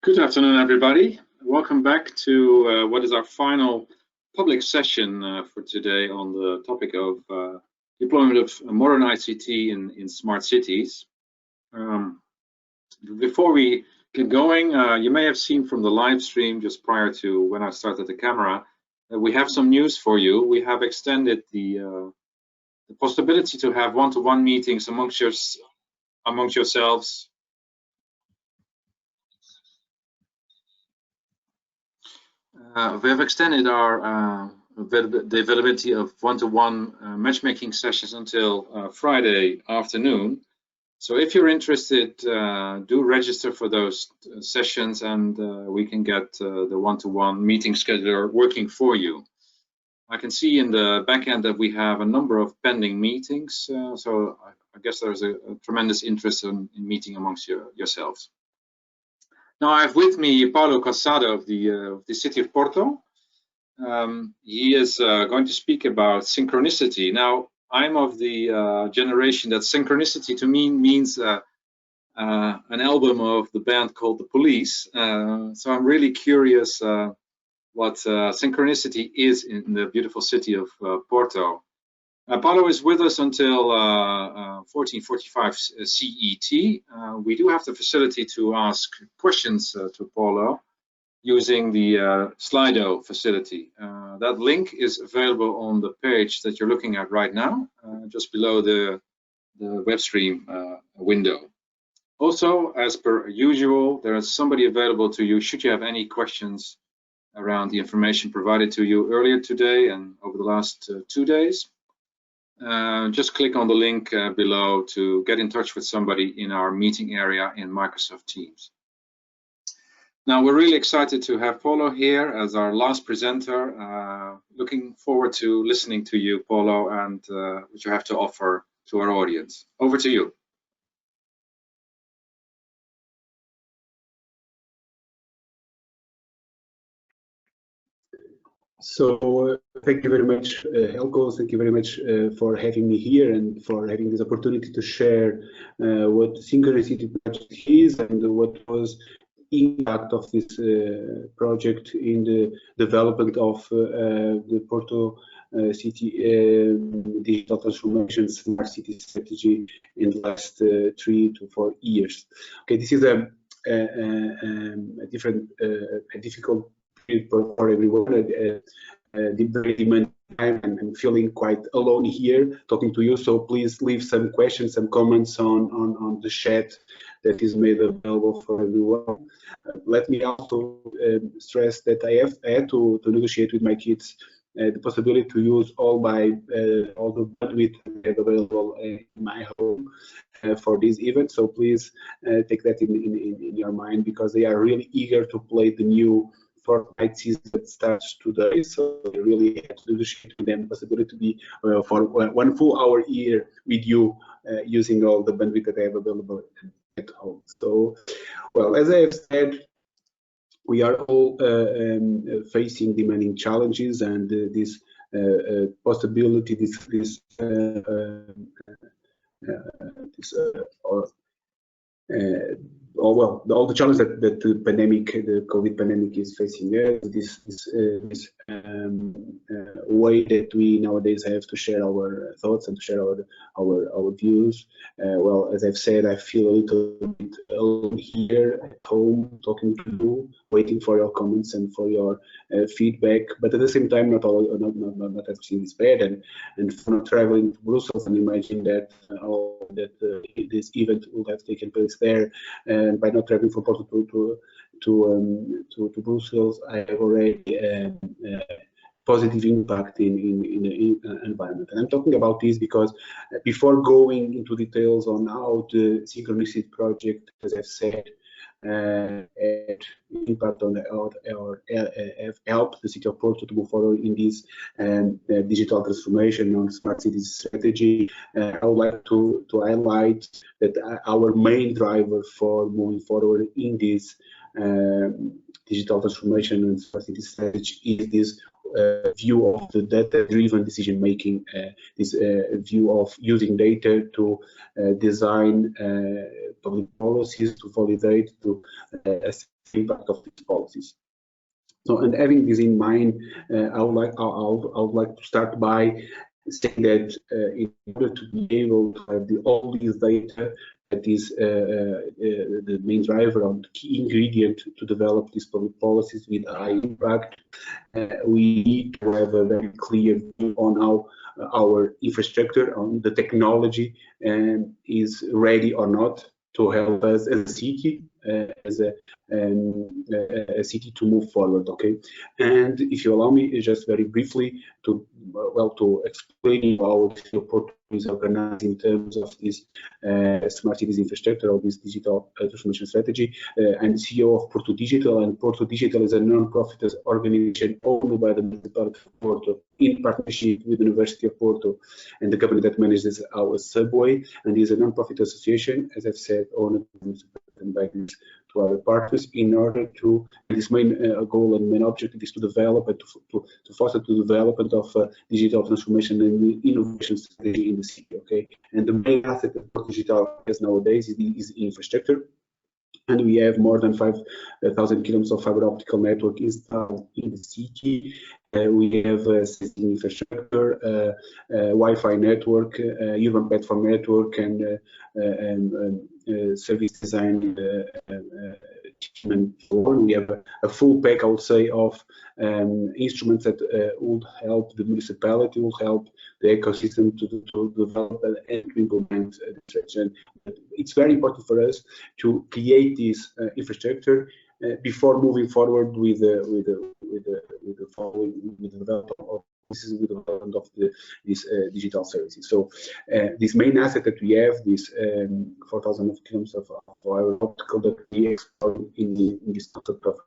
Good afternoon, everybody. Welcome back to what is our final public session for today on the topic of deployment of modern ICT in smart cities. Before we get going, you may have seen from the live stream just prior to when I started the camera that we have some news for you. We have extended the possibility to have one-to-one meetings amongst yourselves. We have extended our the availability of one-to-one matchmaking sessions until Friday afternoon. So if you're interested, do register for those sessions, and we can get the one-to-one meeting scheduler working for you. I can see in the back end that we have a number of pending meetings, so I guess there's a tremendous interest in meeting amongst yourselves. Now I have with me Paulo Casado of the city of Porto. He is going to speak about synchronicity. Now, I'm of the generation that synchronicity to me means an album of the band called The Police. So I'm really curious what synchronicity is in the beautiful city of Porto. Paulo is with us until 14:45 CET. We do have the facility to ask questions to Paulo using the Slido facility. That link is available on the page that you're looking at right now, just below the web stream window. Also, as per usual, there is somebody available to you should you have any questions around the information provided to you earlier today and over the last 2 days. Just click on the link below to get in touch with somebody in our meeting area in Microsoft Teams. Now, we're really excited to have Paulo here as our last presenter. Looking forward to listening to you, Paulo, and what you have to offer to our audience. Over to you. So thank you very much, Helco. Thank you very much for having me here and for having this opportunity to share what Synchronicity project is and what was impact of this project in the development of the Porto city digital transformation smart city strategy in the last 3 to 4 years. Okay, this is a difficult for everyone. Very demanding time, and I'm feeling quite alone here talking to you. So please leave some questions, some comments on the chat that is made available for everyone. Let me also stress that I have had to negotiate with my kids the possibility to use all the bandwidth available in my home for this event. So please take that in your mind, because they are really eager to play the new Fortnite season that starts today, so I really have to negotiate with them the possibility to be for 1 full hour here with you using all the bandwidth that I have available at home. So, well, as I have said, we are all facing demanding challenges, and this possibility, all the challenges that the pandemic, the COVID pandemic is facing there, this way that we nowadays have to share our thoughts and to share our views. Well, as I've said, I feel a little bit alone here at home talking to you, waiting for your comments and for your feedback. But at the same time, not everything is bad, and for not traveling to Brussels and imagine that this event would have taken place there. And by not traveling from Porto to Brussels, I have already positive impact in the environment. And I'm talking about this because before going into details on how the Synchronicity project, as I've said, impact on have helped the city of Porto to move forward in this digital transformation on smart cities strategy. I would like to highlight that our main driver for moving forward in this digital transformation and city strategy is this view of the data-driven decision-making, this view of using data to design public policies, to validate, to assess the impact of these policies. So, and having this in mind, I would like to start by saying that in order to be able to have all these data, that is the main driver or the key ingredient to develop these public policies with high impact, we need to have a very clear view on how our infrastructure, on the technology, is ready or not to help us as a city, as a city to move forward. Okay, and if you allow me, just very briefly to explain how Porto is organized in terms of this smart cities infrastructure or this digital transformation strategy. I'm CEO of Porto Digital, and Porto Digital is a non-profit organization owned by the municipality of Porto in partnership with the University of Porto and the company that manages our subway, and is a non-profit association, as I've said, owned by to other partners, in order to, this main goal and main objective is to develop and to foster the development of digital transformation and innovation strategy in the city. Okay, and the main asset that Porto Digital has nowadays is infrastructure. And we have more than 5,000 kilometers of fiber optical network installed in the city. We have infrastructure, Wi-Fi network, urban platform network, and service design and so on. We have a full pack, I would say, of instruments that would help the municipality, will help the ecosystem to develop and to implement the strategy. It's very important for us to create this infrastructure before moving forward with the development of these digital services. So this main asset that we have, this 4,000 kilometers of fiber optical that we explore in this concept of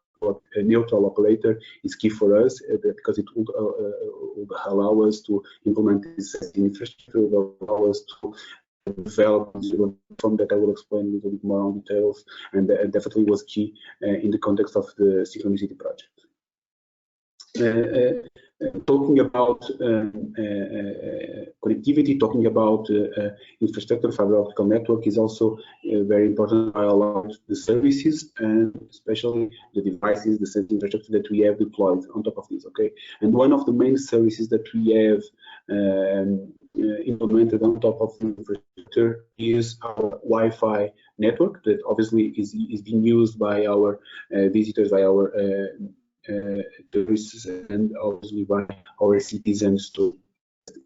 a neutral operator, is key for us because it would allow us to implement this infrastructure, it will allow us to develop from that I will explain a little bit more on details, and definitely was key in the context of the Synchronicity project. Talking about connectivity, talking about infrastructure, fiber optical network is also very important. I allow the services and especially the devices, the sensing infrastructure that we have deployed on top of this. Okay, and one of the main services that we have implemented on top of the infrastructure is our Wi-Fi network that obviously is being used by our visitors, by our tourists, and obviously by our citizens to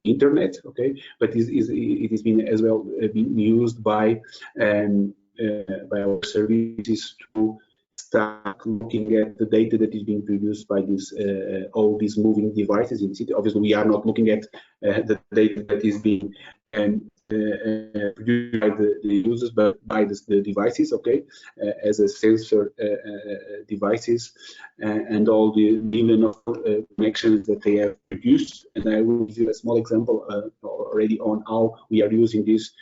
internet. Okay, but it is being as well being used by our services to start looking at the data that is being produced by this all these moving devices in the city. Obviously, we are not looking at the data that is being produced by the users, but by the devices. Okay, as a sensor devices and all the million of connections that they have produced. And I will give you a small example already on how we are using this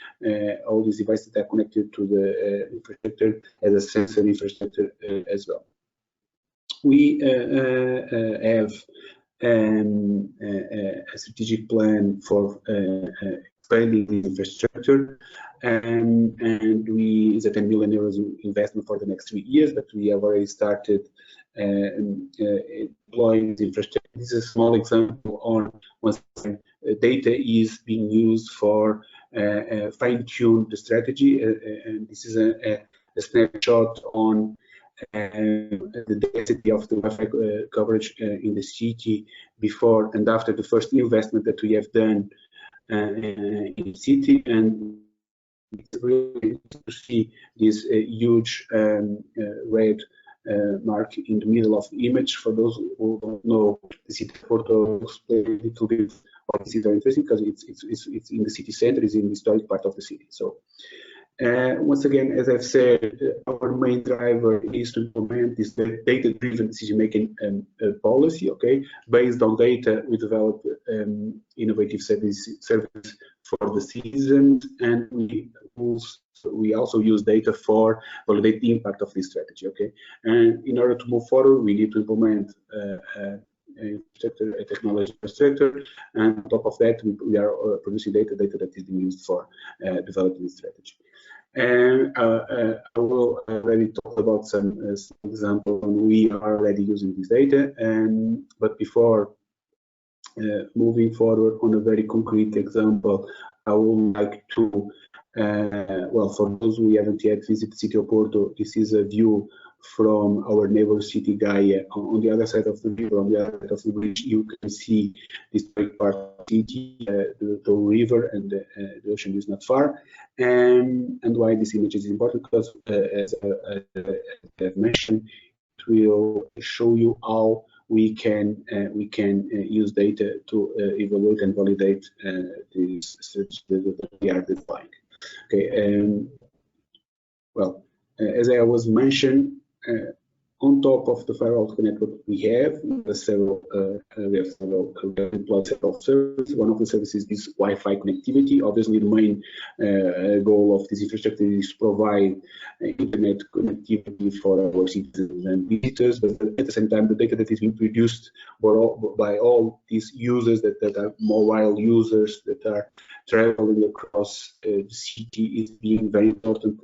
all these devices that are connected to the infrastructure as a sensor infrastructure as well. We have a strategic plan for expanding the infrastructure, and we is a 10 million euros investment for the next 3 years, but we have already started deploying the infrastructure. This is a small example on once data is being used for fine-tune the strategy, and this is a snapshot on the density of the Wi-Fi coverage in the city before and after the first investment that we have done in the city. And it's really interesting to see this huge red mark in the middle of the image. For those who don't know the city of Porto, explain a little bit why this is very interesting, because it's in the city center, it's in the historic part of the city. So Once again, as I've said, our main driver is to implement this data-driven decision-making policy. Okay, based on data, we develop innovative services for the citizens, and we also use data for validate the impact of this strategy. Okay, and in order to move forward, we need to implement a technology infrastructure, and on top of that, we are producing data that is being used for developing the strategy. And I will already talk about some examples when we are already using this data. But before moving forward on a very concrete example, I would like to, well, for those who haven't yet visited the city of Porto, this is a view from our neighbor city Gaia. On the other side of the river, on the other side of the bridge, you can see this big part of the city, the river, and the ocean is not far. And why this image is important, because as I've mentioned, it will show you how we can use data to evaluate and validate these strategies that we are defining. Okay, well, as I was mentioned, on top of the fiber optic network, we have several services. One of the services is Wi-Fi connectivity. Obviously, the main goal of this infrastructure is to provide internet connectivity for our citizens and visitors, but at the same time, the data that is being produced by all these users that are mobile users that are traveling across the city is being very important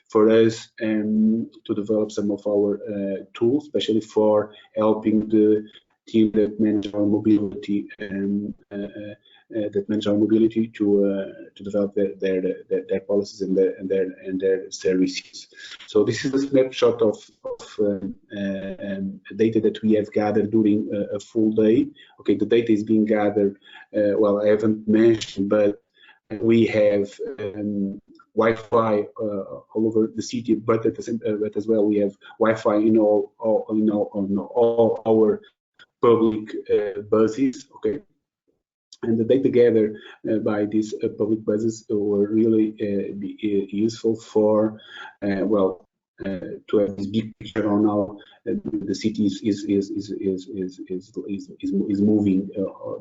for us to develop some of our tools, especially for helping the team that manage our mobility to develop their policies and their services. So this is a snapshot of data that we have gathered during a full day. Okay, the data is being gathered. Well, I haven't mentioned, but we have Wi-Fi all over the city, but but as well we have Wi-Fi in all our public buses. Okay, and the data gathered by these public buses were really useful for well. To have this big picture on how the city is moving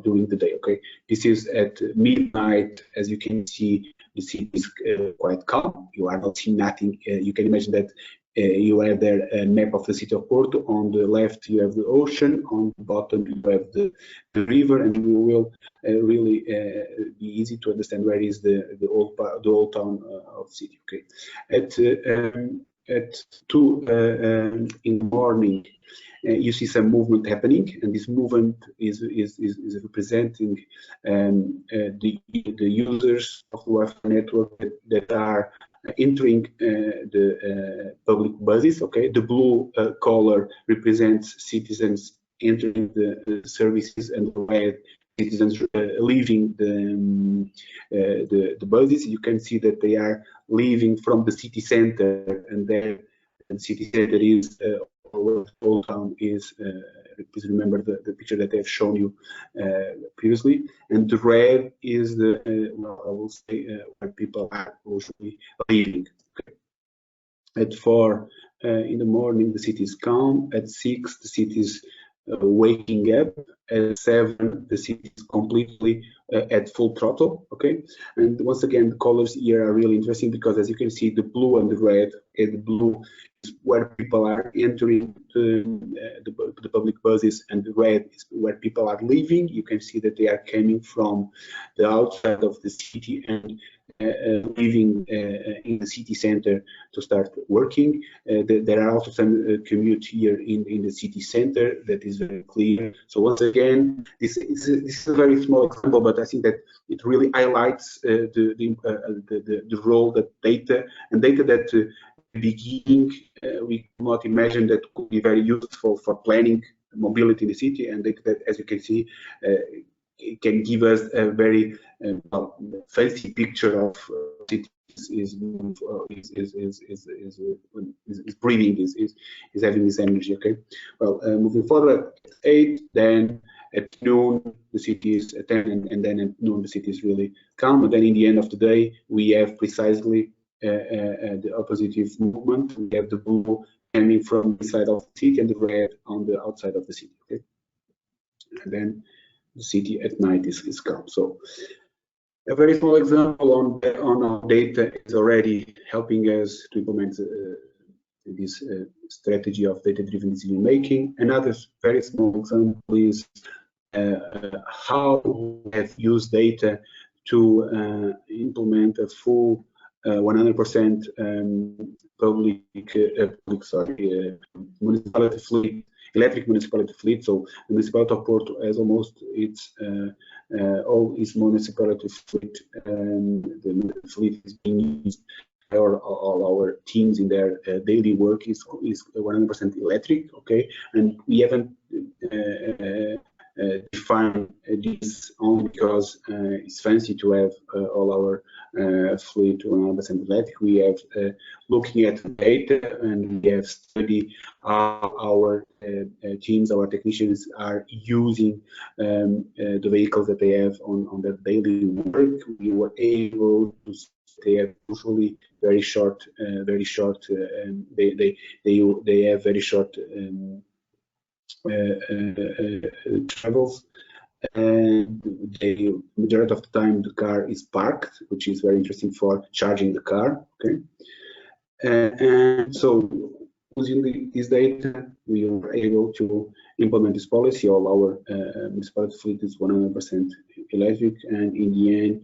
during the day. Okay, this is at midnight. As you can see, the city is quite calm. You are not seeing nothing. You can imagine that you have there a map of the city of Porto. On the left, you have the ocean. On the bottom, you have the river, and you will really be easy to understand where is the old town of the city. Okay, at 2 in the morning, you see some movement happening, and this movement is representing the users of the Wi-Fi network that are entering the public buses. Okay, the blue color represents citizens entering the services, and the red citizens leaving the buses. You can see that they are leaving from the city center, and there the city center is Old Town is. Please remember the picture that I've shown you previously, and the red is the well, I will say where people are usually leaving. Okay. At 4 in the morning, the city is calm. At 6, the city is waking up. At 7, the city is completely at full throttle. Okay, and once again, the colors here are really interesting because, as you can see, the blue and the red. Okay, the blue is where people are entering the public buses, and the red is where people are leaving. You can see that they are coming from the outside of the city and living in the city center to start working. There are also some commute here in the city center that is very clear. So once again, this is a very small example, but I think that it really highlights the role that data that beginning we could not imagine that could be very useful for planning mobility in the city, and that, as you can see, it can give us a very fancy picture of cities is breathing, is having this energy. Okay, well, moving forward at 8, then at noon the city is at 10, and then at noon the city is really calm, and then in the end of the day we have precisely the opposite movement. We have the blue coming from inside of the city and the red on the outside of the city. Okay? And then the city at night is calm. So a very small example on our data is already helping us to implement this strategy of data-driven decision making. Another very small example is how we have used data to implement a full 100% municipality fleet, electric municipality fleet. So the municipality of Porto has almost all its municipality fleet, and the fleet is being used. All our teams in their daily work is 100% electric. Okay, and we haven't define this only because it's fancy to have all our fleet 100% electric. We have looking at data, and we have studied how our teams, our technicians are using the vehicles that they have on their daily work. We were able to they have usually very short, they have very short travels, and the majority of the time the car is parked, which is very interesting for charging the car. Okay, and so using this data, we were able to implement this policy. All our municipality fleet is 100% electric, and in the end,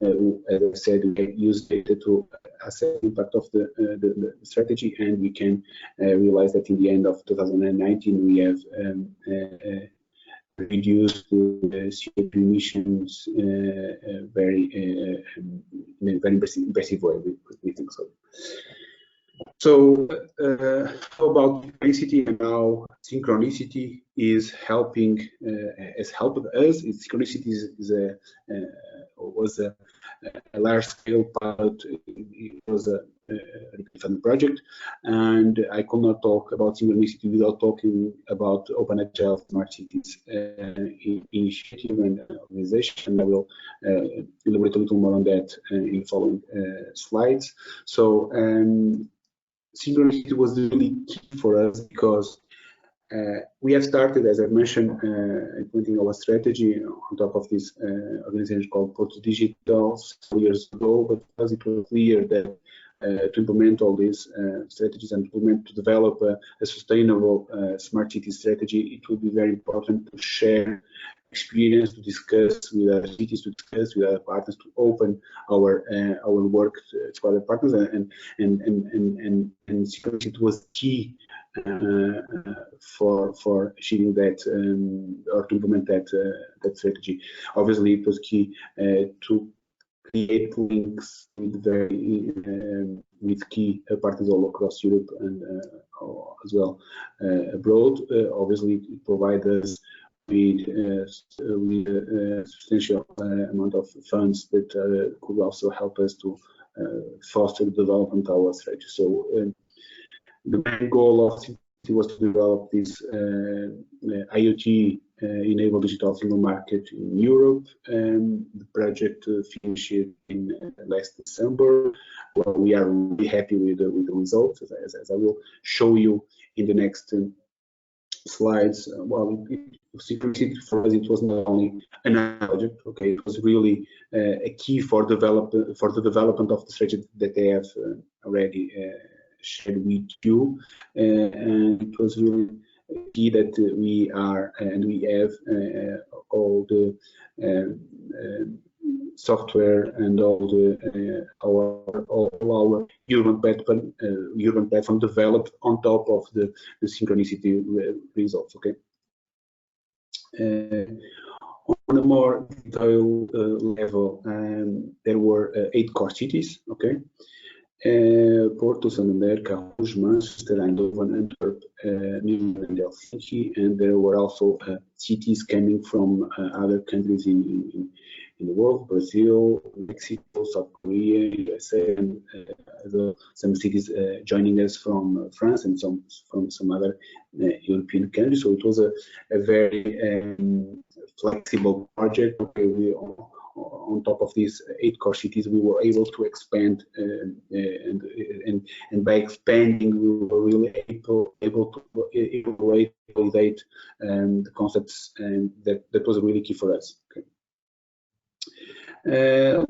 as I said, we use data to assess the impact of the strategy, and we can realize that in the end of 2019 we have reduced the CO2 emissions very in a very impressive way. We think so. So how about Synchronicity, and how Synchronicity is helping, has helped us? Synchronicity was a large-scale pilot. It was a funded project, and I could not talk about Synchronicity without talking about Open Agile Smart Cities initiative and organization. I will elaborate a little more on that in following slides. So Synchronicity was really key for us because we have started, as I mentioned, implementing our strategy on top of this organization called Porto Digital 4 years ago, but because it was clear that to implement all these strategies and to develop a sustainable smart city strategy, it would be very important to share experience, to discuss with other cities, to discuss with other partners, to open our work to other partners, and Synchronicity was key for achieving that or to implement that strategy. Obviously, it was key to create links with key partners all across Europe and as well abroad. Obviously, it provides us with a substantial amount of funds that could also help us to foster the development of our strategy. So the main goal of Synchronicity was to develop this IoT enabled digital single market in Europe. The project finished in last December. Well, we are really happy with the results, as I will show you in the next slides. Well, Synchronicity for us, it was not only an project. Okay, it was really a key for the development of the strategy that they have already shared with you, and it was really key that we are and we have all the software and all our urban platform developed on top of the Synchronicity results. Okay. On a more detailed level, there were 8 core cities. Okay. Porto, Santander, Carros, Manchester, Eindhoven, Antwerp, Milan, and Helsinki, and there were also cities coming from other countries in the world: Brazil, Mexico, South Korea, USA, and some cities joining us from France and from some other European countries. So it was a very flexible project. Okay, we on top of these 8 core cities, we were able to expand, and by expanding, we were really able to evaluate, validate the concepts, and that was really key for us. Okay.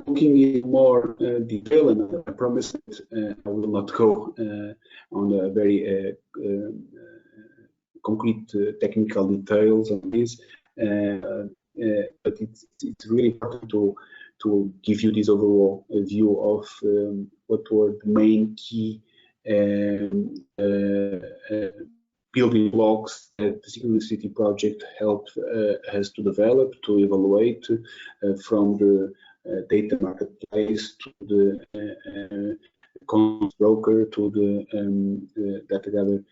Looking in more detail, and I promise that I will not go on a very concrete technical details on this, but it's really important to give you this overall view of what were the main key building blocks that the Synchronicity project helped us to develop, to evaluate, from the data marketplace to the content broker to the data gather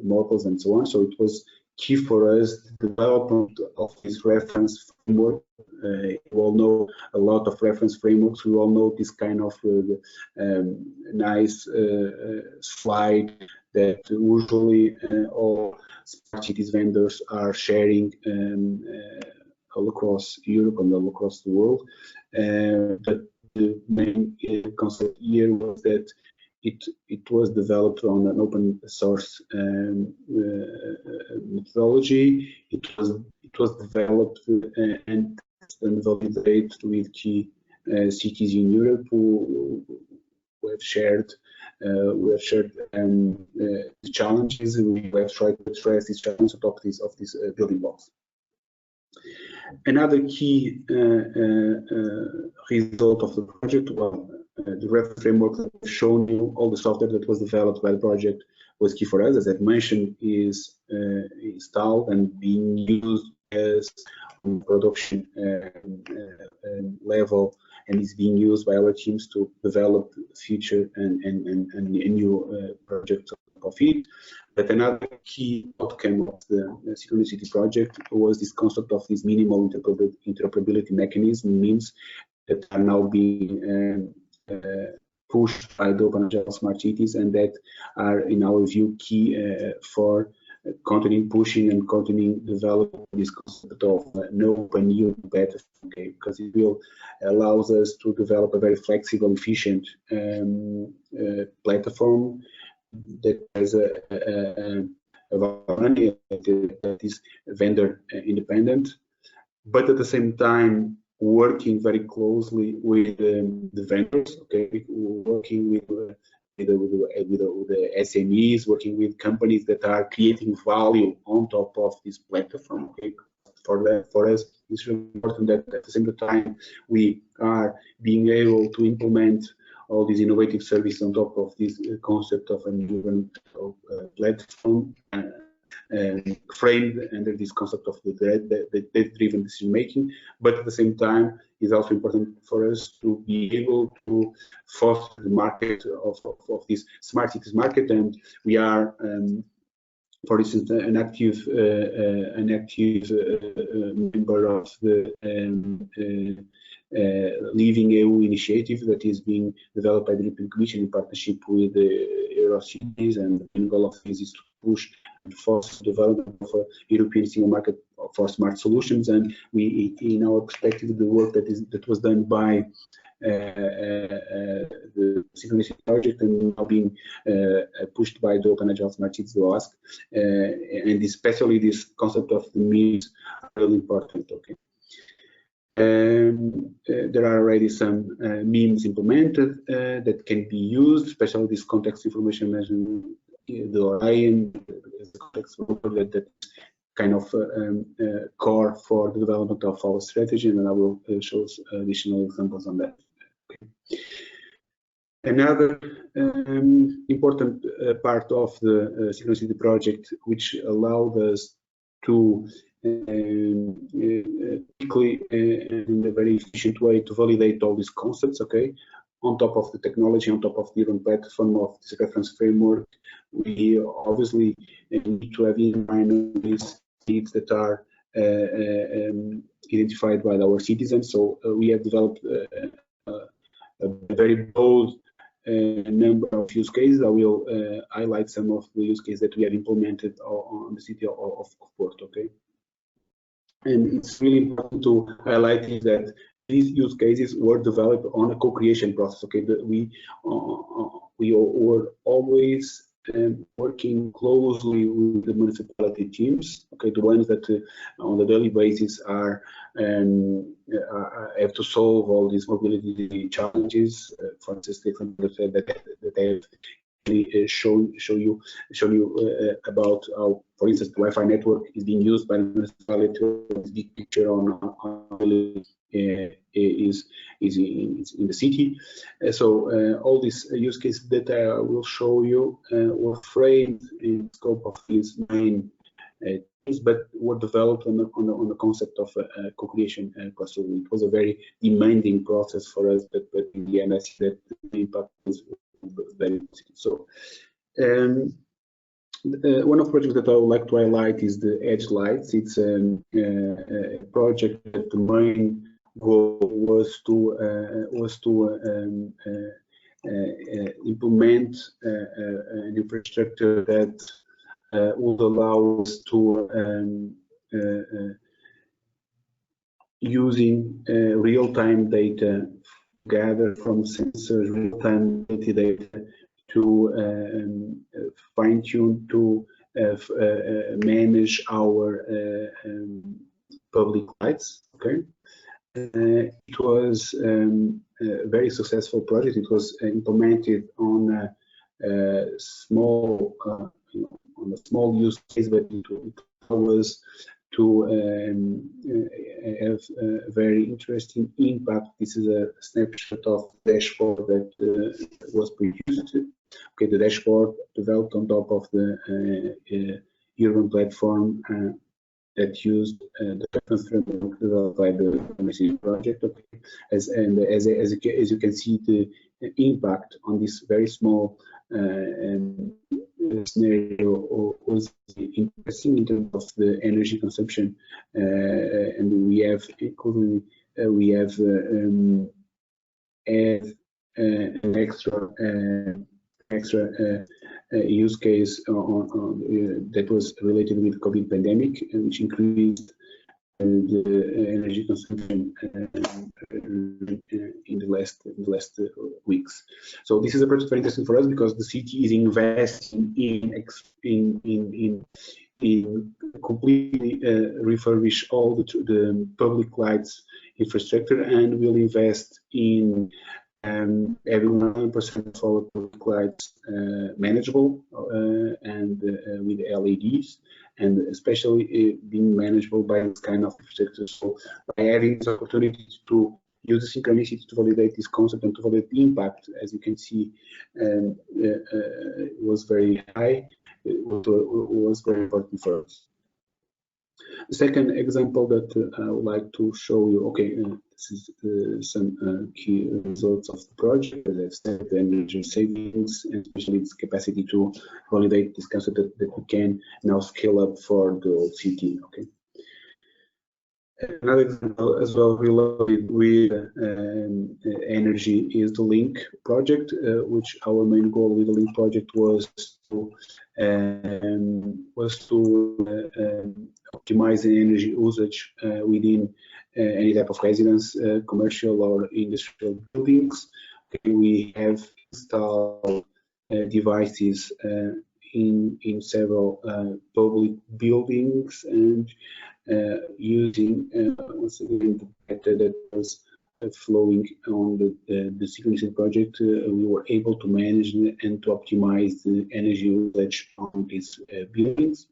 models and so on. So it was key for us the development of this reference framework. You all know a lot of reference frameworks. We all know this kind of nice slide that usually all smart cities vendors are sharing all across Europe and all across the world. But the main concept here was that it was developed on an open source methodology. It was developed and validated with key cities in Europe who have shared the challenges, and we have tried to address these challenges on top of these building blocks. Another key result of the project, well, the reference framework that I've shown you, all the software that was developed by the project was key for us. As I've mentioned, is installed and being used as on production level, and is being used by our teams to develop future and new projects of it. But another key outcome of the Synchronicity project was this concept of this minimal interoperability mechanism, means that are now being pushed by the Open Agile Smart Cities, and that are, in our view, key for continuing pushing and continuing developing this concept of no open new better, okay, because it will allows us to develop a very flexible, efficient platform that has a variety that is vendor independent, but at the same time working very closely with the vendors, okay, working with the SMEs, working with companies that are creating value on top of this platform. Okay, for us, it's really important that at the same time we are being able to implement all these innovative services on top of this concept of a new platform framed under this concept of the data-driven decision making. But at the same time, it's also important for us to be able to foster the market of this smart cities market, and we are, for instance, an active member of the Living EU initiative that is being developed by the European Commission in partnership with the Eurocities, and the goal of this is to push and foster development of a European single market for smart solutions. And we, in our perspective, the work that was done by the Synchronicity project and now being pushed by the Open Agile Smart Cities OASC, and especially this concept of the means are really important. Okay. There are already some means implemented that can be used, especially this context information management, the Orion, the context that kind of core for the development of our strategy, and I will show additional examples on that. Okay. Another important part of the Synchronicity project, which allowed us to quickly and in a very efficient way to validate all these concepts, okay, on top of the technology, on top of the open platform of this reference framework, we obviously need to have in mind these needs that are identified by our citizens. So we have developed a very bold number of use cases. I will highlight some of the use cases that we have implemented on the city of Porto. Okay. And it's really important to highlight that these use cases were developed on a co-creation process. Okay, we were always working closely with the municipality teams. Okay, the ones that on a daily basis are have to solve all these mobility challenges. For instance, Stefan that have show you about how, for instance, the Wi-Fi network is being used by the municipality. This big picture on is in the city. So all these use cases that I will show you were framed in the scope of these main teams, but were developed on the concept of a co-creation process. It was a very demanding process for us, but in the end, I see that the impact was very positive. So one of the projects that I would like to highlight is the Edge Lights. It's a project that the main goal was to implement an infrastructure that would allow us to using real-time data gathered from sensors, real-time data to fine-tune to manage our public lights. Okay, it was a very successful project. It was implemented on a small, on a small use case, but it was to have a very interesting impact. This is a snapshot of the dashboard that was produced. Okay, the dashboard developed on top of the urban platform that used the reference framework developed by the Synchronicity project. Okay, as you can see, the impact on this very small scenario was interesting in terms of the energy consumption, and we have including an extra use case that was related with COVID pandemic, which increased the energy consumption in the last weeks. So this is a project very interesting for us because the city is investing in completely refurbish all the public lights infrastructure, and will invest in having 100% of our public lights manageable and with LEDs, and especially being manageable by this kind of infrastructure. So by having this opportunity to use the Synchronicity to validate this concept and to validate the impact, as you can see, was very high. It was very important for us. The second example that I would like to show you, okay, this is some key results of the project. As I've said, the energy savings, and especially its capacity to validate this concept that we can now scale up for the whole city. Okay. Another example as well related with energy is the Link project, which our main goal with the Link project was to optimize the energy usage within any type of residence, commercial or industrial buildings. Okay, we have installed devices in several public buildings, and using once again the data that was flowing on the Synchronicity project, we were able to manage and to optimize the energy usage on these buildings.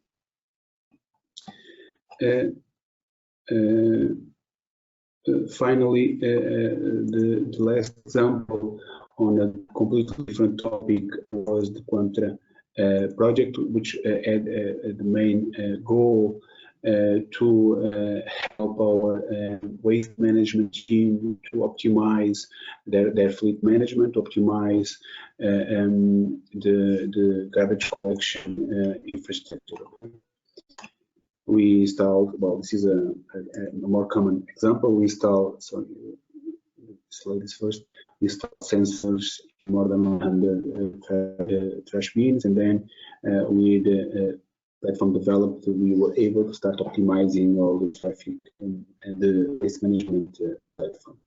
Finally, the last example on a completely different topic was the Quantra project, which had the main goal to help our waste management team to optimize their fleet management, to optimize the garbage collection infrastructure. We installed, well, this is a more common example. We installed, sorry, slide this first. We installed sensors more than 100 trash bins, and then with platform developed, we were able to start optimizing all the traffic and the waste management platform.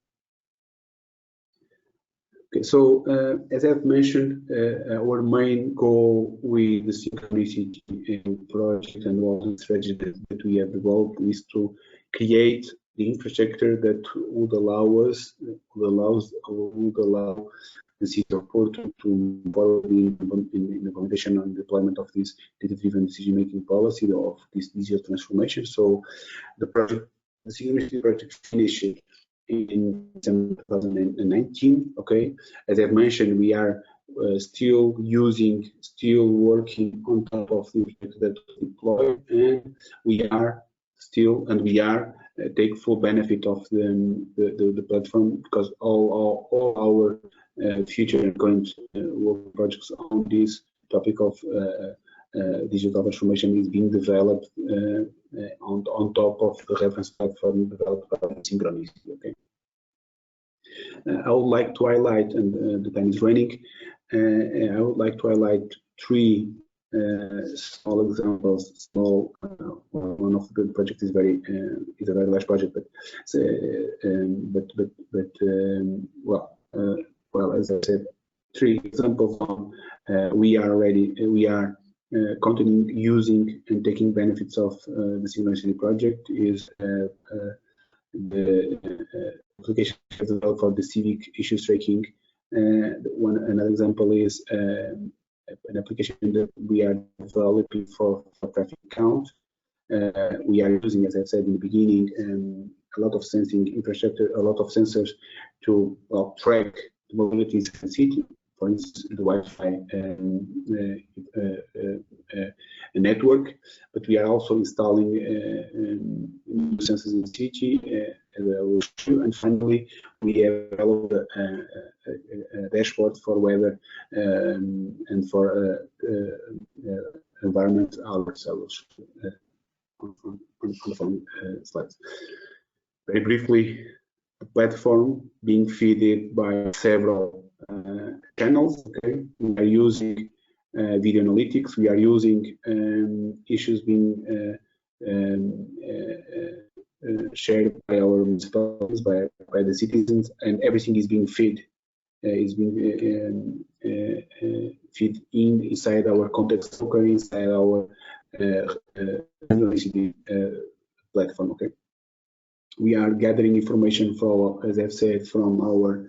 Okay, so as I've mentioned, our main goal with the Synchronicity project and all the strategy that we have developed is to create the infrastructure that would allow the city of Porto to involve in the implementation and deployment of this data-driven decision-making policy of this digital transformation. So the project, the Synchronicity project, finished in December 2019. Okay, as I've mentioned, we are still working on top of the infrastructure that we deploy, and we are take full benefit of the platform, because all our future and current work projects on this topic of digital transformation is being developed on top of the reference platform developed by Synchronicity. Okay. I would like to highlight, and the time is running, I would like to highlight three small examples. One of the projects is a very large project, but well, as I said, three examples on we are continuing using and taking benefits of the Synchronicity project is the application developed for the Civic issues tracking. Another example is an application that we are developing for traffic count. We are using, as I said in the beginning, a lot of sensing infrastructure, a lot of sensors to track the mobility in the city. For instance, the Wi-Fi network, but we are also installing new sensors in the city, as I will show you. And finally, we have developed a dashboard for weather and for environment alerts. I will show you on the following slides. Very briefly, the platform being fed by several channels. Okay, we are using video analytics. We are using issues being shared by our municipalities, by the citizens, and everything is being fed. Feed inside our context broker, inside our platform. Okay. We are gathering information from, as I've said, from our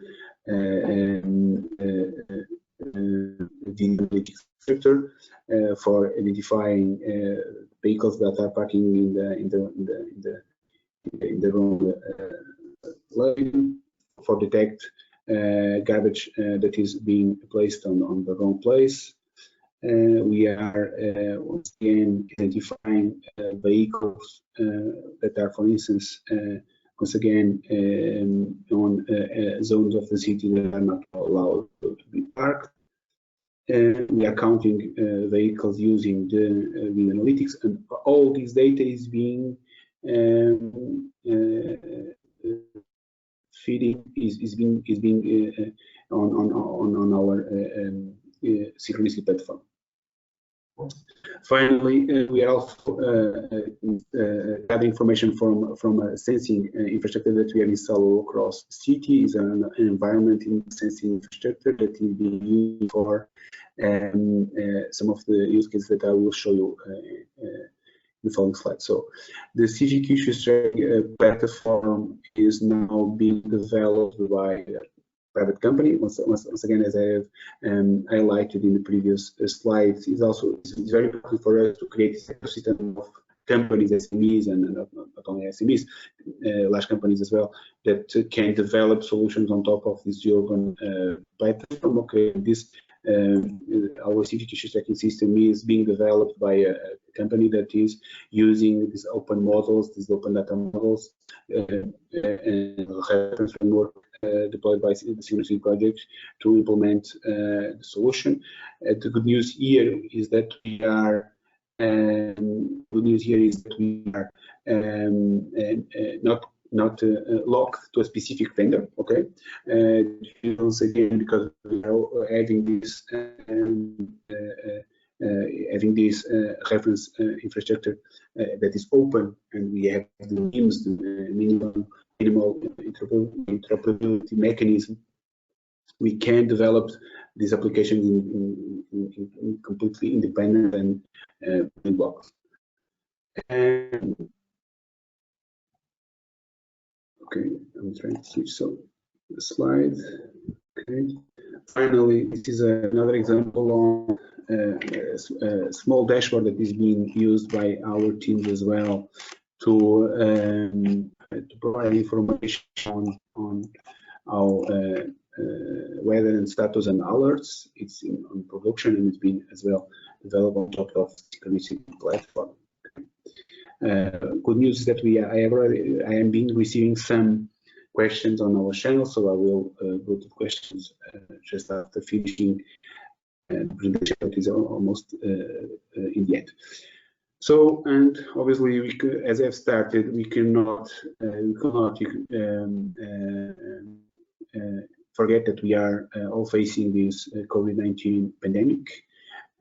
analytics sector for identifying vehicles that are parking in the wrong lane, for detect garbage that is being placed on the wrong place. We are once again identifying vehicles that are, for instance, once again on zones of the city that are not allowed to be parked. We are counting vehicles using the video analytics, and all this data is being feeding is being on our Synchronicity platform. Finally, we are also gathering information from a sensing infrastructure that we have installed across the city. Is an environment in sensing infrastructure that will be used for some of the use cases that I will show you in the following slide. So the Civic issues platform is now being developed by private company. Once again, as I have highlighted in the previous slides, it's very important for us to create a ecosystem of companies, SMEs, and not only SMEs, large companies as well, that can develop solutions on top of this urban platform. Okay, this our Civic issue tracking system is being developed by a company that is using these open models, these open data models, and reference framework deployed by the Synchronicity project to implement the solution. The good news here is that we are not locked to a specific vendor. Okay, once again, because we are having this having this reference infrastructure that is open, and we have the MIMS, the minimal interoperability mechanism, we can develop these applications in completely independent and blocks. And okay, I'm trying to switch the slide. Okay. Finally, this is another example on a small dashboard that is being used by our teams as well to provide information on our weather and status and alerts. It's on production, and it's been as well developed on top of Synchronicity platform. Good news is that I am being receiving some questions on our channel, so I will go to questions just after finishing the presentation, that is almost in the end. So, and obviously, as I've started, we cannot forget that we are all facing this COVID-19 pandemic,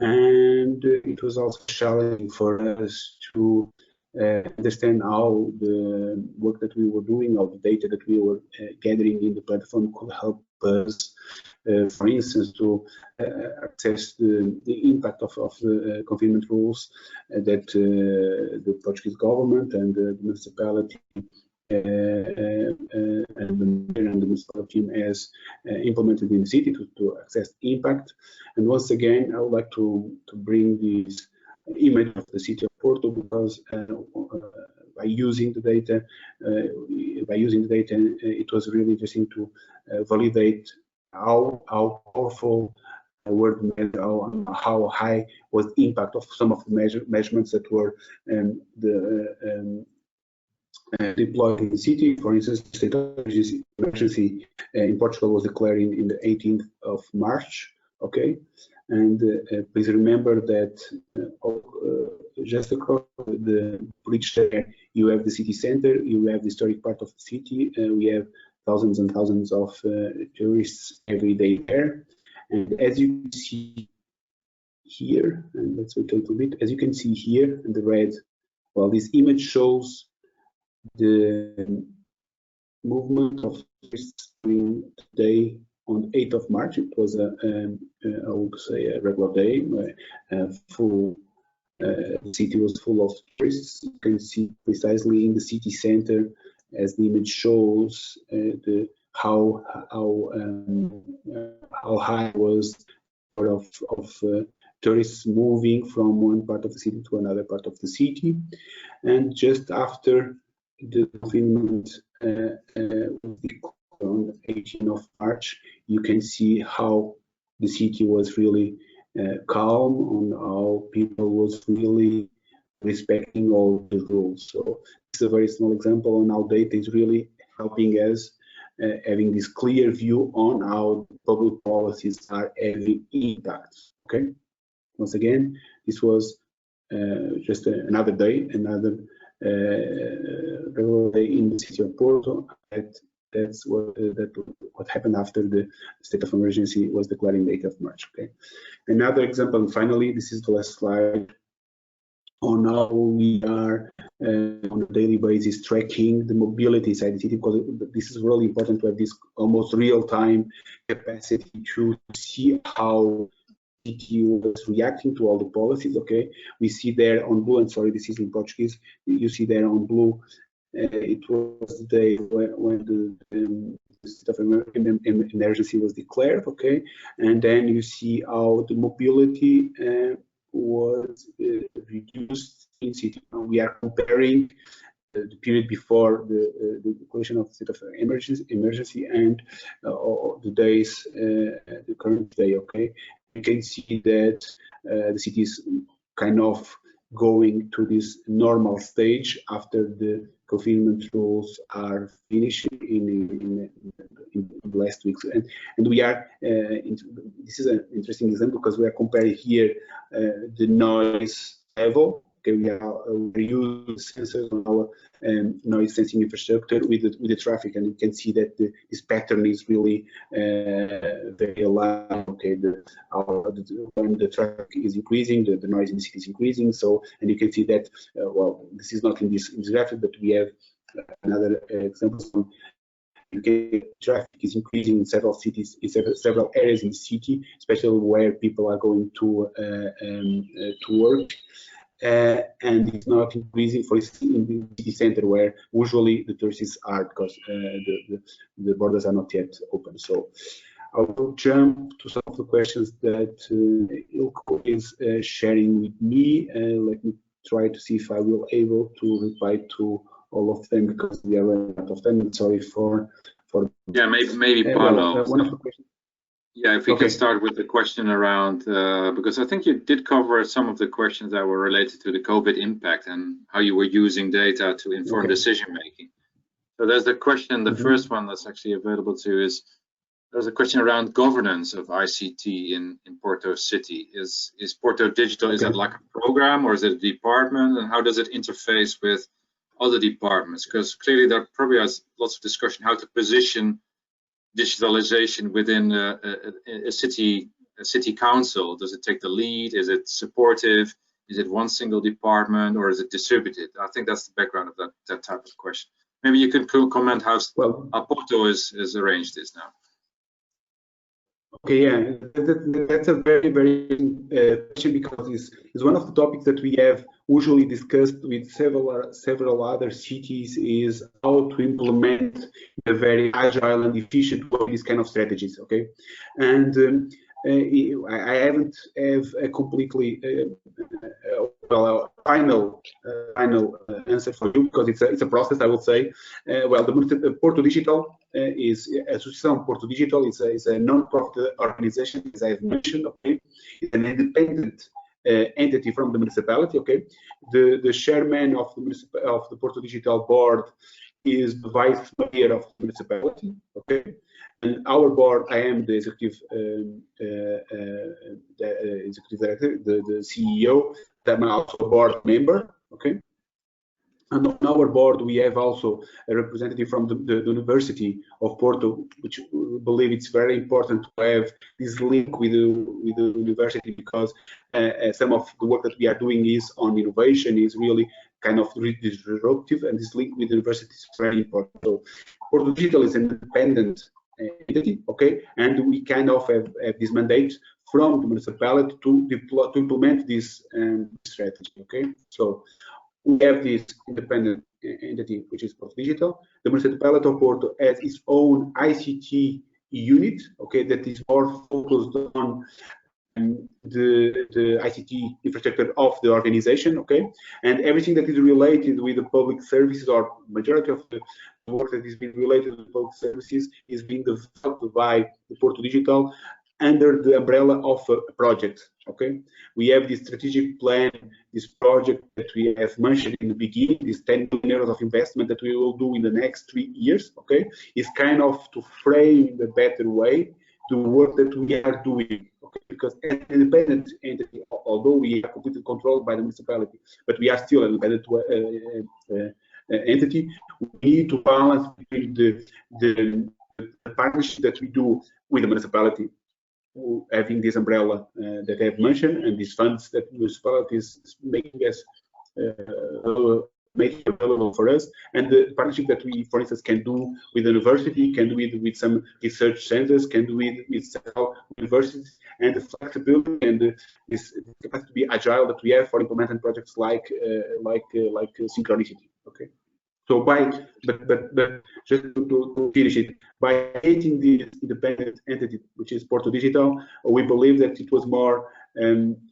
and it was also challenging for us to understand how the work that we were doing, or the data that we were gathering in the platform could help us, for instance, to assess the impact of the confinement rules that the Portuguese government and the municipality and the municipal team has implemented in the city to assess impact. And once again, I would like to bring this image of the city of Porto, because by using the data, it was really interesting to validate how powerful were how high was the impact of some of the measurements that were deployed in the city. For instance, the state of emergency in Portugal was declared in the 18th of March. Okay, and please remember that just across the bridge there, you have the city center, you have the historic part of the city, we have thousands and thousands of tourists every day there. And as you can see here, and let's wait a little bit, as you can see here in the red, well, this image shows the movement of tourists during today on 8th of March. It was I would say a regular day, the city was full of tourists. You can see precisely in the city center, as the image shows, how high was of tourists moving from one part of the city to another part of the city. And just after the confinement on 18th of March, you can see how the city was really calm, on how people was really respecting all the rules. So it's a very small example on how data is really helping us having this clear view on how public policies are having impacts. Okay, once again, this was just another day, another regular day in the city of Porto. That's what happened after the state of emergency was declared in the 8th of March. Okay, another example, and finally, this is the last slide on how we are on a daily basis tracking the mobility inside the city, because this is really important to have this almost real-time capacity to see how the city was reacting to all the policies. Okay, we see there on blue, and sorry, this is in Portuguese, you see there on blue, it was the day when the state of emergency was declared. Okay, and then you see how the mobility was reduced in city. We are comparing the period before the declaration of the state of emergency and the days, the current day. Okay, you can see that the city is kind of going to this normal stage after the confinement rules are finished in the last weeks, and we are this is an interesting example because we are comparing here the noise level. Okay, we use sensors on our noise sensing infrastructure with the traffic, and you can see that this pattern is really very aligned. Okay, when the traffic is increasing, the noise in the city is increasing. So, and you can see that. Well, this is not in this graphic, but we have another example. You can traffic is increasing in several cities, in several areas in the city, especially where people are going to work. And it's not increasing, for instance, in the city center, where usually the tourists are, because the borders are not yet open. So I will jump to some of the questions that Ilko is sharing with me. Let me try to see if I will able to reply to all of them, because we are running out of time. I'm sorry for yeah, maybe Paulo. one of the questions. Yeah, if we can start with the question around, because I think you did cover some of the questions that were related to the COVID impact and how you were using data to inform decision making. So there's the question, the first one that's actually available to is, there's a question around governance of ICT in Porto City. Is Porto Digital, is that like a program or is it a department, and how does it interface with other departments? Because clearly there probably has lots of discussion how to position digitalization within a city council. Does it take the lead? Is it supportive? Is it one single department, or is it distributed? I think that's the background of that type of question. Maybe you can comment how Porto is arranged this now. Okay, yeah, that's a very, very question, because it's one of the topics that we have usually discussed with several other cities, is how to implement a very agile and efficient way these kind of strategies. Okay, and I haven't have a completely final answer for you, because it's a process, I will say. Well, the Porto Digital is Associação Porto Digital is a non-profit organization, as I have mentioned. Okay, it's an independent entity from the municipality. Okay, the chairman of the Porto Digital board is the vice mayor of the municipality. Okay, and our board, I am the executive director, the CEO. I'm also a board member. Okay, and on our board we have also a representative from the University of Porto, which we believe it's very important to have this link with the university, because some of the work that we are doing is on innovation, is really kind of disruptive, and this link with the university is very important. So Porto Digital is an independent entity. Okay, and we kind of have this mandate from the municipality to implement this strategy. Okay, so we have this independent entity, which is Porto Digital. The municipality of Porto has its own ICT unit. Okay, that is more focused on the ICT infrastructure of the organization. Okay, and everything that is related with the public services, or majority of the work that is being related to public services, is being developed by the Porto Digital under the umbrella of a project. Okay, we have this strategic plan, this project that we have mentioned in the beginning, this 10 million euros of investment that we will do in the next 3 years. Okay, is kind of to frame in a better way the work that we are doing. Okay, because as an independent entity, although we are completely controlled by the municipality, but we are still an independent entity. We need to balance between the partnership that we do with the municipality, having this umbrella that I have mentioned, and these funds that the municipality is making us making available for us, and the partnership that we, for instance, can do with the university, can do with some research centers, can do with several universities, and the flexibility and this capacity to be agile that we have for implementing projects like Synchronicity. Okay. So but just to finish it, by creating the independent entity, which is Porto Digital, we believe that it was more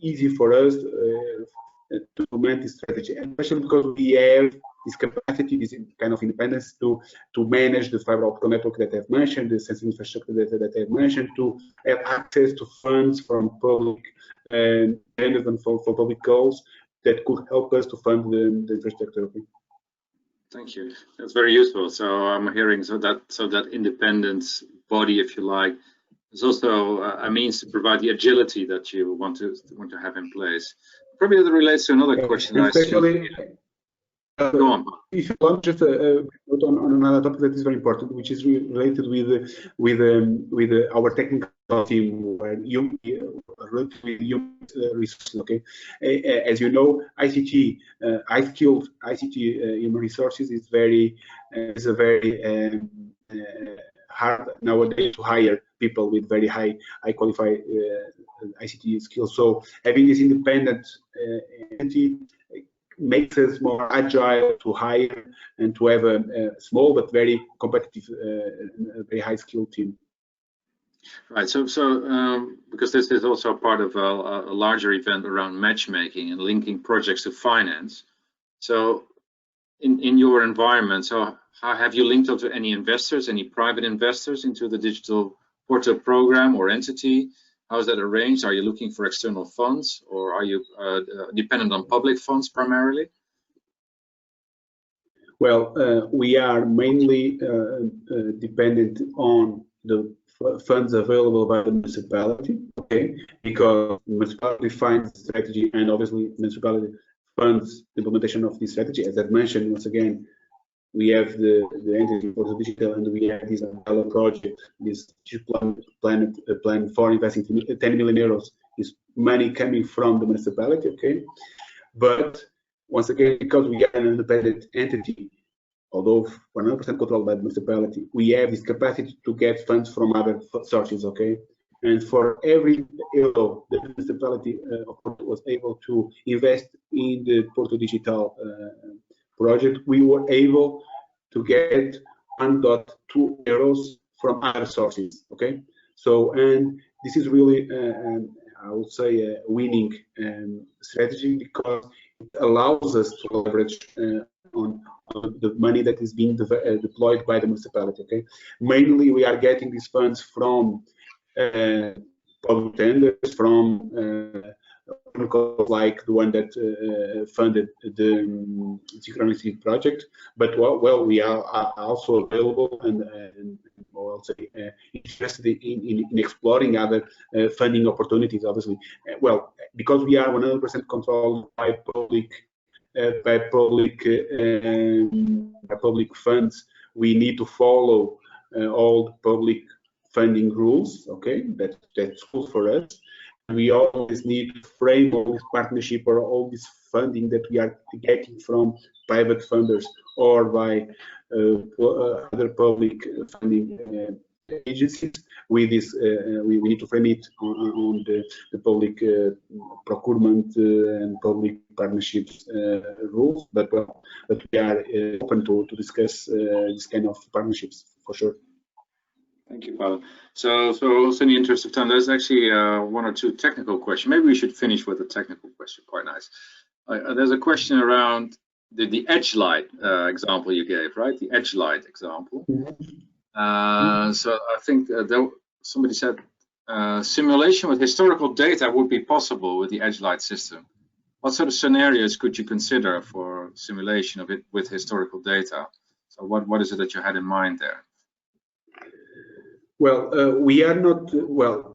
easy for us to implement this strategy, and especially because we have this capacity, this kind of independence to manage the fiber optic network that I've mentioned, the sensing infrastructure that I've mentioned, to have access to funds from public and for public goals that could help us to fund the infrastructure. Thank you. That's very useful. So I'm hearing so that independent body, if you like, is also a means to provide the agility that you want to have in place. Probably that relates to another question I see. Especially, Go on. if you want, just on another topic that is very important, which is related with our technical team, where you with human resources. Okay, as you know, ICT, high-skilled ICT human resources is a very hard nowadays to hire people with very high qualified ICT skills. So having this independent entity makes us more agile to hire and to have a small but very competitive, very high skilled team. Right. So because this is also part of a larger event around matchmaking and linking projects to finance. So in your environment, so how have you linked up to any investors, any private investors into the digital Porto program or entity? How is that arranged? Are you looking for external funds, or are you dependent on public funds primarily? Well, we are mainly dependent on the funds available by the municipality, okay? Because the municipality finds the strategy, and obviously the municipality funds the implementation of this strategy. As I mentioned, once again, we have the entity for the digital, and we have this umbrella project, this plan for investing 10 million euros is money coming from the municipality, okay? But once again, because we are an independent entity, although 100% controlled by the municipality, we have this capacity to get funds from other sources, okay? And for every euro the municipality was able to invest in the Porto Digital project, we were able to get 1.2 euros from other sources, okay? So, and this is really, I would say, a winning strategy, because it allows us to leverage on the money that is being deployed by the municipality, okay? Mainly, we are getting these funds from public tenders, from like the one that funded the Synchronicity project, but well, we are also available and I'll say interested in exploring other funding opportunities. Obviously, well, because we are 100% controlled by public funds, we need to follow all the public funding rules. Okay, that's cool for us. We always need to frame all this partnership or all this funding that we are getting from private funders or by other public funding agencies. With this, we need to frame it on the public procurement and public partnerships rules. But we are open to discuss this kind of partnerships for sure. Thank you, Paulo. So also in the interest of time, there's actually one or two technical questions. Maybe we should finish with a technical question. Quite nice. There's a question around the edge light example you gave, right? The edge light example. So I think somebody said simulation with historical data would be possible with the edge light system. What sort of scenarios could you consider for simulation of it with historical data? So what is it that you had in mind there? Well, we are not, well,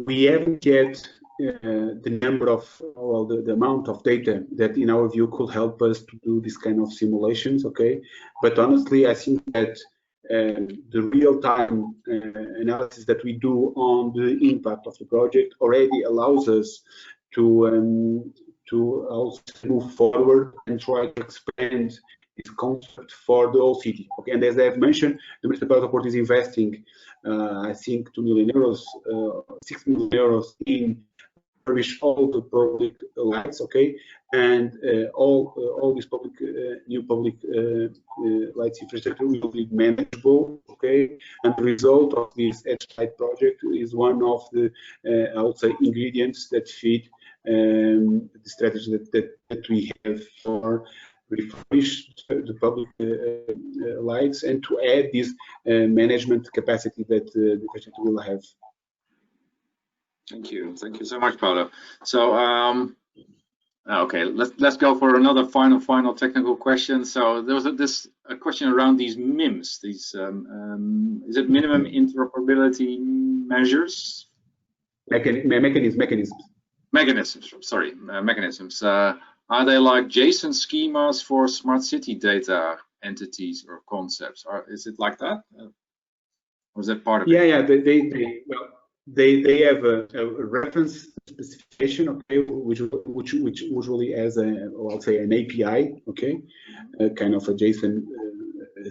we haven't yet the number of, well, the amount of data that in our view could help us to do this kind of simulations, okay? But honestly, I think that the real-time analysis that we do on the impact of the project already allows us to also move forward and try to expand this concept for the whole city. Okay, and as I have mentioned, the municipality of Porto is investing, I think, 2 million euros, 6 million euros in refurbish all the public lights. Okay, and all these public new public lights infrastructure will be manageable. Okay, and the result of this edge light project is one of the I would say ingredients that feed the strategy that we have for refurbish the public lights and to add this management capacity that the infrastructure will have. Thank you so much, Paulo. So okay, let's go for another final technical question. So there was a question around these MIMs. These is it minimum interoperability measures? Mechanisms. mechanisms. Sorry, mechanisms. Are they like JSON schemas for smart city data entities or concepts? Or is it like that? Or is that part of it? Yeah. They have a reference specification, okay, which usually has I'll say an API, okay, kind of a JSON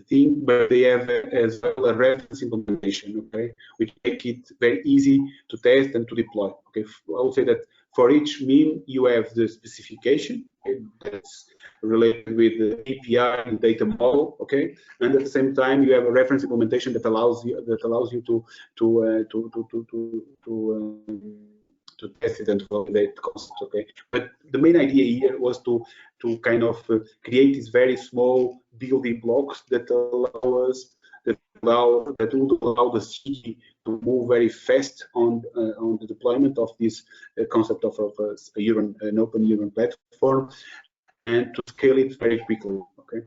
thing, but they have as well a reference implementation, okay, which make it very easy to test and to deploy. Okay, I would say that for each meme you have the specification, okay, that's related with the API and data model, okay, and at the same time you have a reference implementation that allows you to test it and to validate the concept, okay. But the main idea here was to kind of create these very small building blocks that allow us that would allow the city to move very fast on the deployment of this concept of an open urban platform, and to scale it very quickly. Okay.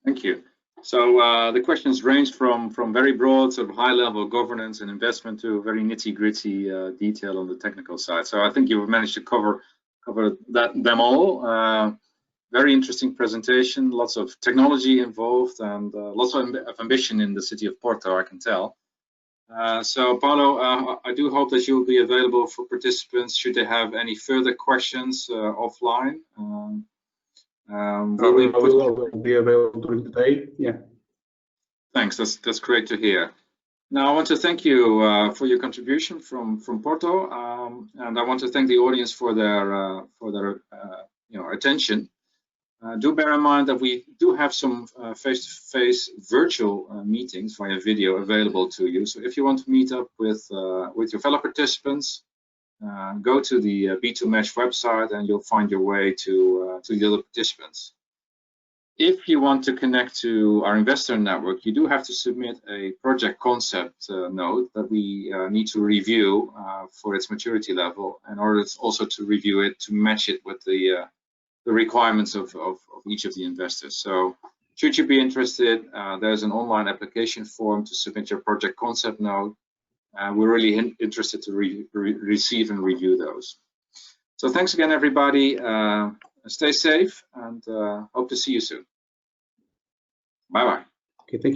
Thank you. So the questions range from very broad, sort of high-level governance and investment to very nitty-gritty detail on the technical side. So I think you've managed to cover them all. Very interesting presentation. Lots of technology involved and lots of ambition in the city of Porto, I can tell. So Paulo, I do hope that you'll be available for participants should they have any further questions offline. Will be available during the day. Yeah. Thanks. That's great to hear. Now I want to thank you for your contribution from Porto, and I want to thank the audience for their attention. Do bear in mind that we do have some face-to-face virtual meetings via video available to you. So if you want to meet up with your fellow participants, go to the B2Mesh website and you'll find your way to the other participants. If you want to connect to our investor network, you do have to submit a project concept note that we need to review for its maturity level, in order also to review it to match it with the requirements of each of the investors. So should you be interested, there's an online application form to submit your project concept note. We're really interested to receive and review those. So thanks again, everybody. Stay safe and hope to see you soon. Bye-bye. Okay, thank you.